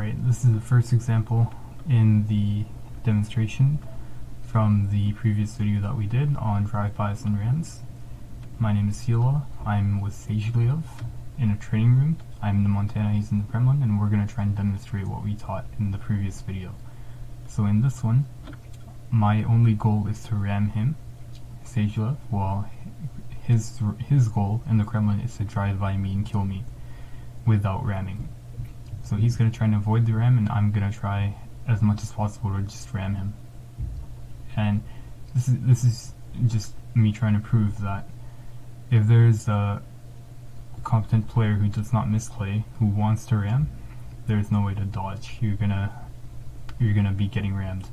Alright, this is the first example in the demonstration from the previous video that we did on drive-bys and rams. My name is Hila, I'm with CQC in a training room. I'm in the Montana, he's in the Kremlin, and we're going to try and demonstrate what we taught in the previous video. So in this one, my only goal is to ram him, CQC, while his goal in the Kremlin is to drive by me and kill me without ramming. So he's going to try and avoid the ram, and I'm going to try as much as possible to just ram him. And this is just me trying to prove that if there's a competent player who does not misplay, who wants to ram, there's no way to dodge. You're gonna be getting rammed.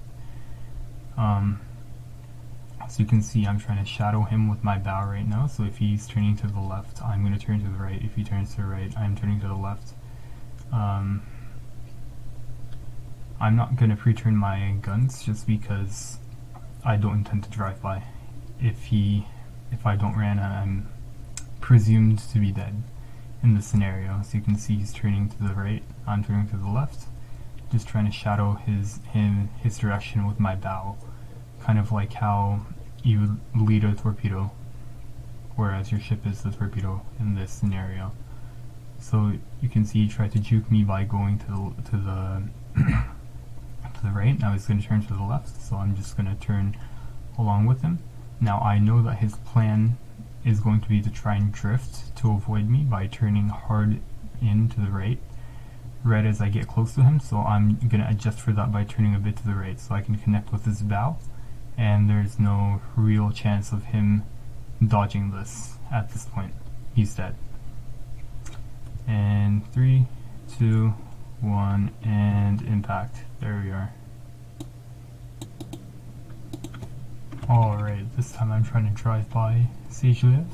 So you can see I'm trying to shadow him with my bow right now. So if he's turning to the left, I'm going to turn to the right. If he turns to the right, I'm turning to the left. I'm not going to pre-turn my guns just because I don't intend to drive by. If I don't ram, I'm presumed to be dead in this scenario. So you can see he's turning to the right, I'm turning to the left, just trying to shadow his direction with my bow, kind of like how you would lead a torpedo, whereas your ship is the torpedo in this scenario. So you can see he tried to juke me by going to the to the right. Now he's going to turn to the left, so I'm just going to turn along with him. Now I know that his plan is going to be to try and drift to avoid me by turning hard in to the right as I get close to him, so I'm going to adjust for that by turning a bit to the right so I can connect with his bow, and there's no real chance of him dodging this at this point. He's dead. And 3, 2, 1, and impact. There we are. Alright, this time I'm trying to drive by CQC,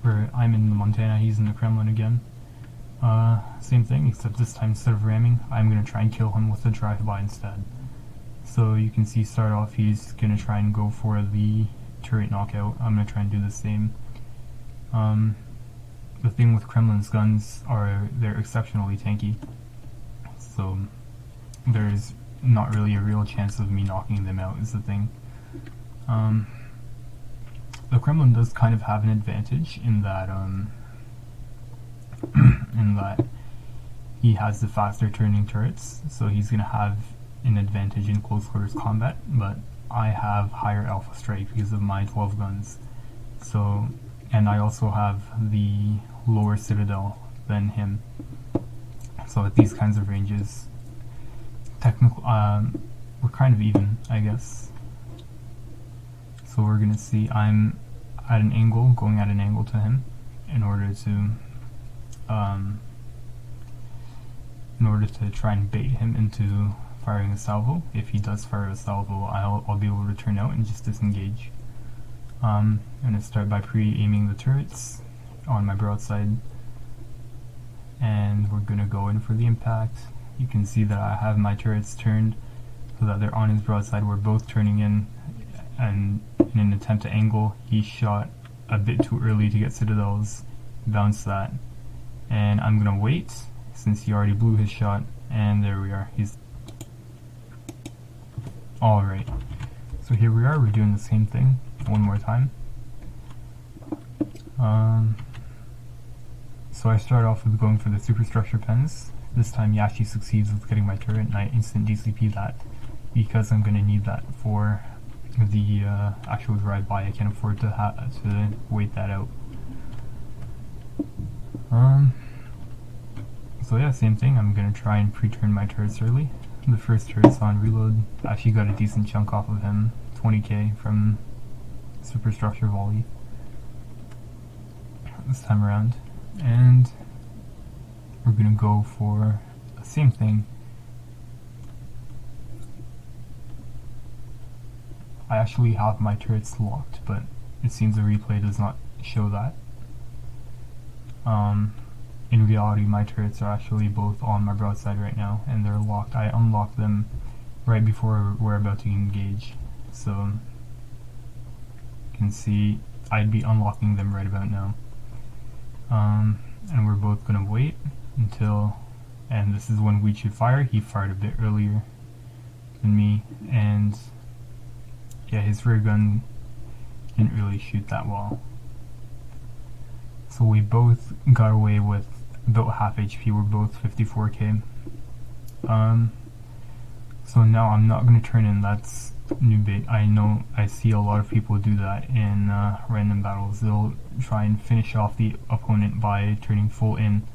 where I'm in the Montana, he's in the Kremlin again. Same thing, except this time instead of ramming, I'm going to try and kill him with a drive-by instead. So you can see start off he's going to try and go for the turret knockout. I'm going to try and do the same. The thing with Kremlin's guns are they're exceptionally tanky, so there's not really a real chance of me knocking them out is the thing. The Kremlin does kind of have an advantage in that he has the faster turning turrets, so he's going to have an advantage in close quarters combat, but I have higher alpha strike because of my 12 guns. So, and I also have the lower citadel than him. So at these kinds of ranges, we're kind of even, I guess. So we're gonna see I'm at an angle, going at an angle to him, in order to try and bait him into firing a salvo. If he does fire a salvo, I'll be able to turn out and just disengage. I'm gonna start by pre-aiming the turrets on my broadside, and we're gonna go in for the impact. You can see that I have my turrets turned so that they're on his broadside. We're both turning in, and in an attempt to angle, he shot a bit too early to get citadels, bounced that, and I'm gonna wait since he already blew his shot, and there we are, he's alright. So here we are, we're doing the same thing one more time. So I start off with going for the superstructure pens. This time he actually succeeds with getting my turret, and I instant DCP that because I'm going to need that for the actual drive-by. I can't afford to wait that out. So yeah, same thing. I'm going to try and pre-turn my turrets early. The first turret's on reload. Actually got a decent chunk off of him, 20k from superstructure volley this time around, and we're gonna go for the same thing. I actually have my turrets locked, but it seems the replay does not show that. In reality, my turrets are actually both on my broadside right now, and they're locked. I unlocked them right before we're about to engage, so you can see I'd be unlocking them right about now. And we're both going to wait until and this is when we should fire. He fired a bit earlier than me, and yeah, his rear gun didn't really shoot that well. So we both got away with about half HP. We're both 54k. So now I'm not going to turn in. That's new bait. I know I see a lot of people do that in random battles. They'll try and finish off the opponent by turning full in,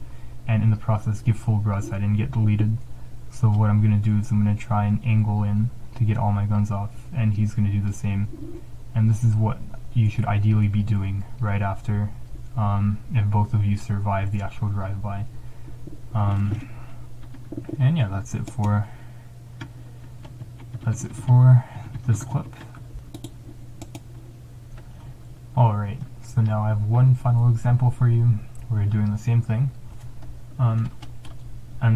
and in the process give full broadside and get deleted. So what I'm going to do is I'm going to try and angle in to get all my guns off, and he's going to do the same. And this is what you should ideally be doing right after, if both of you survive the actual drive-by. And yeah, that's it for this clip. Alright, so now I have one final example for you. We're doing the same thing. And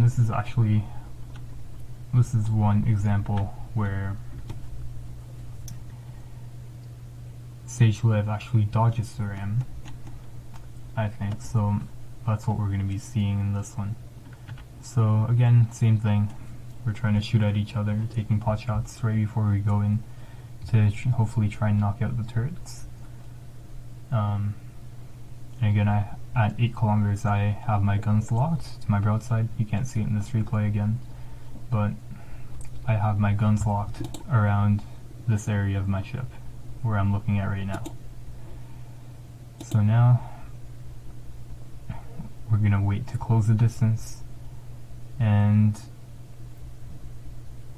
this is one example where Sage Liv actually dodges the ram, I think. So that's what we're going to be seeing in this one. So again, same thing. We're trying to shoot at each other, taking pot shots right before we go in to hopefully try and knock out the turrets. And again, at 8 kilometers I have my guns locked to my broadside. You can't see it in this replay again, but I have my guns locked around this area of my ship where I'm looking at right now. So now we're gonna wait to close the distance and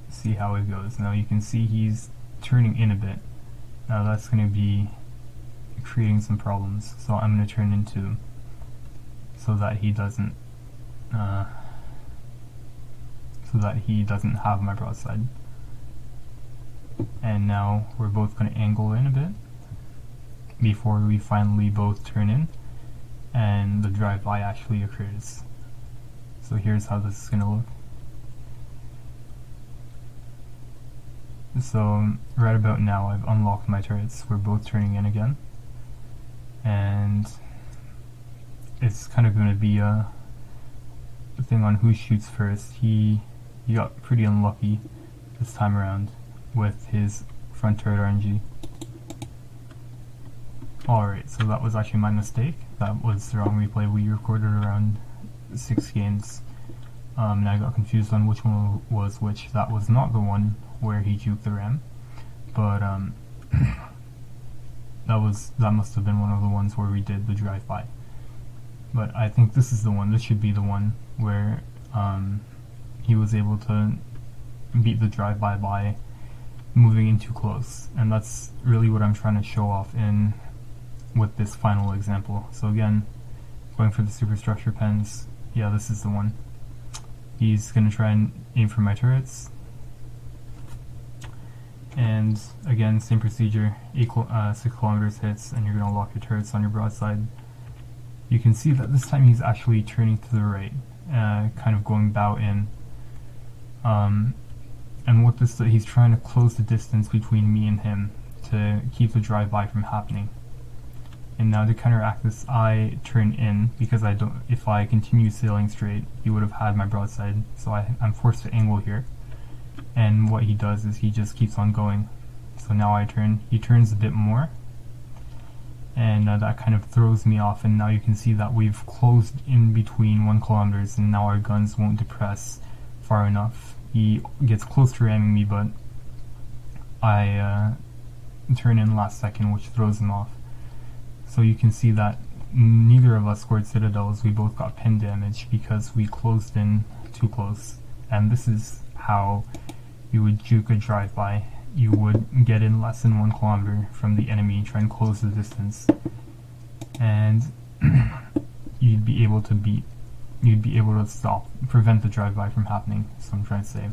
see how it goes. Now you can see he's turning in a bit. Now that's going to be creating some problems, so I'm going to turn into so that he doesn't have my broadside. And now we're both going to angle in a bit before we finally both turn in and the drive-by actually occurs. So here's how this is going to look. So right about now I've unlocked my turrets. We're both turning in again, and it's kind of going to be a thing on who shoots first. He got pretty unlucky this time around with his front turret RNG. Alright, so that was actually my mistake. That was the wrong replay. We recorded around 6 games, and I got confused on which one was which. That was not the one where he juked the ram, but that must have been one of the ones where we did the drive-by. But I think this is the one. This should be the one where he was able to beat the drive-by by moving in too close, and that's really what I'm trying to show off with this final example. So again, going for the superstructure pens. Yeah, this is the one. He's gonna try and aim for my turrets. And again, same procedure, 6 kilometers hits, and you're going to lock your turrets on your broadside. You can see that this time he's actually turning to the right, kind of going bow in. And what he's trying to close the distance between me and him to keep the drive-by from happening. And now to counteract this, I turn in, because if I continue sailing straight, he would have had my broadside, so I'm forced to angle here. And what he does is he just keeps on going. So now I turn, he turns a bit more, and that kind of throws me off, and now you can see that we've closed in between 1 kilometers, and now our guns won't depress far enough. He gets close to ramming me, but I turn in last second, which throws him off. So you can see that neither of us scored citadels. We both got pin damage because we closed in too close. And this is how you would juke a drive-by. You would get in less than 1 kilometer from the enemy, try and close the distance, and you'd be able to prevent the drive-by from happening. So I'm trying to say.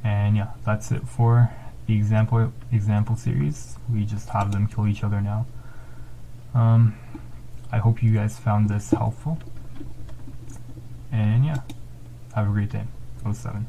And yeah, that's it for the example series. We just have them kill each other now. I hope you guys found this helpful, and yeah, have a great day. 07.